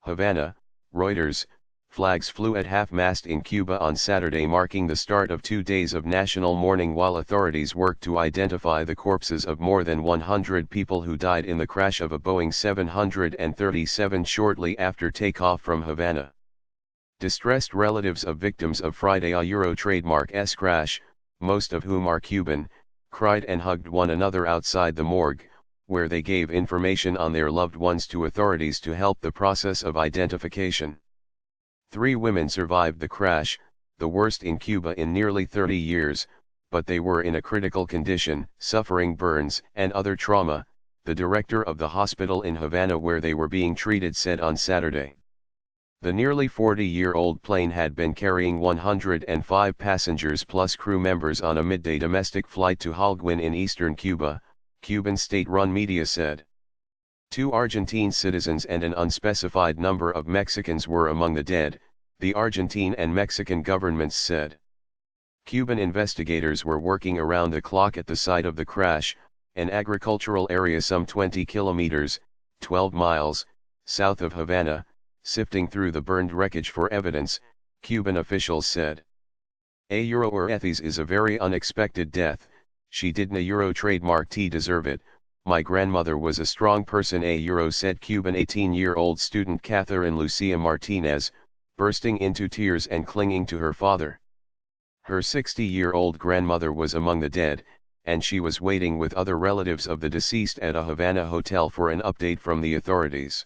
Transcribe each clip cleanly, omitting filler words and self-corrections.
Havana, Reuters. Flags flew at half-mast in Cuba on Saturday, marking the start of 2 days of national mourning while authorities worked to identify the corpses of more than 100 people who died in the crash of a Boeing 737 shortly after takeoff from Havana. Distressed relatives of victims of Friday a Euro trademark S crash, most of whom are Cuban, cried and hugged one another outside the morgue, where they gave information on their loved ones to authorities to help the process of identification. 3 women survived the crash, the worst in Cuba in nearly 30 years, but they were in a critical condition, suffering burns and other trauma, the director of the hospital in Havana where they were being treated said on Saturday. The nearly 40-year-old plane had been carrying 105 passengers plus crew members on a midday domestic flight to Holguin in eastern Cuba, Cuban state-run media said. 2 Argentine citizens and an unspecified number of Mexicans were among the dead, the Argentine and Mexican governments said. Cuban investigators were working around the clock at the site of the crash, an agricultural area some 20 kilometers, 12 miles, south of Havana, sifting through the burned wreckage for evidence, Cuban officials said. A Euro or Ethis is a very unexpected death, she didn't a Euro trademark T deserve it. My grandmother was a strong person a Euro said Cuban 18-year-old student Catherine Lucia Martinez, bursting into tears and clinging to her father. Her 60-year-old grandmother was among the dead, and she was waiting with other relatives of the deceased at a Havana hotel for an update from the authorities.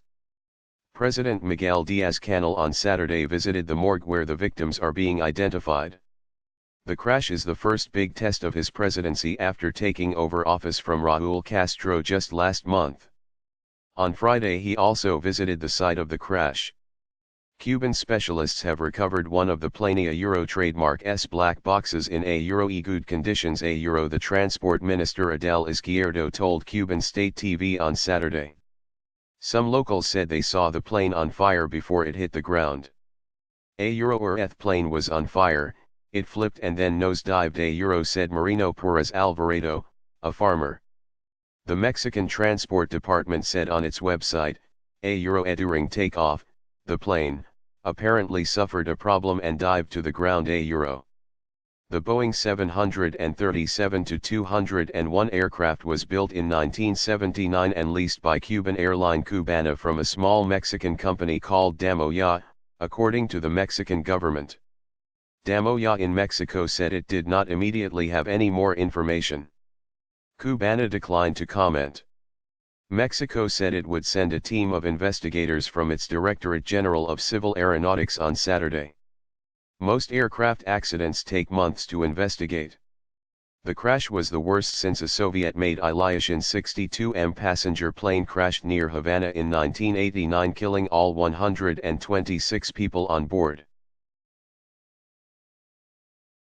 President Miguel Diaz-Canel on Saturday visited the morgue where the victims are being identified. The crash is the first big test of his presidency after taking over office from Raúl Castro just last month. On Friday he also visited the site of the crash. Cuban specialists have recovered one of the plane a Euro trademark S black boxes in a Euro good conditions a Euro the transport minister Adel Izquierdo told Cuban state TV on Saturday. Some locals said they saw the plane on fire before it hit the ground. A Euro or Eth plane was on fire. It flipped and then nosedived a Euro said Marino Perez Alvarado, a farmer. The Mexican Transport Department said on its website, a Euro during takeoff, the plane, apparently suffered a problem and dived to the ground a Euro. The Boeing 737-201 aircraft was built in 1979 and leased by Cuban airline Cubana from a small Mexican company called Damoya, according to the Mexican government. Damoya in Mexico said it did not immediately have any more information. Cubana declined to comment. Mexico said it would send a team of investigators from its Directorate General of Civil Aeronautics on Saturday. Most aircraft accidents take months to investigate. The crash was the worst since a Soviet-made Ilyushin 62M passenger plane crashed near Havana in 1989, killing all 126 people on board.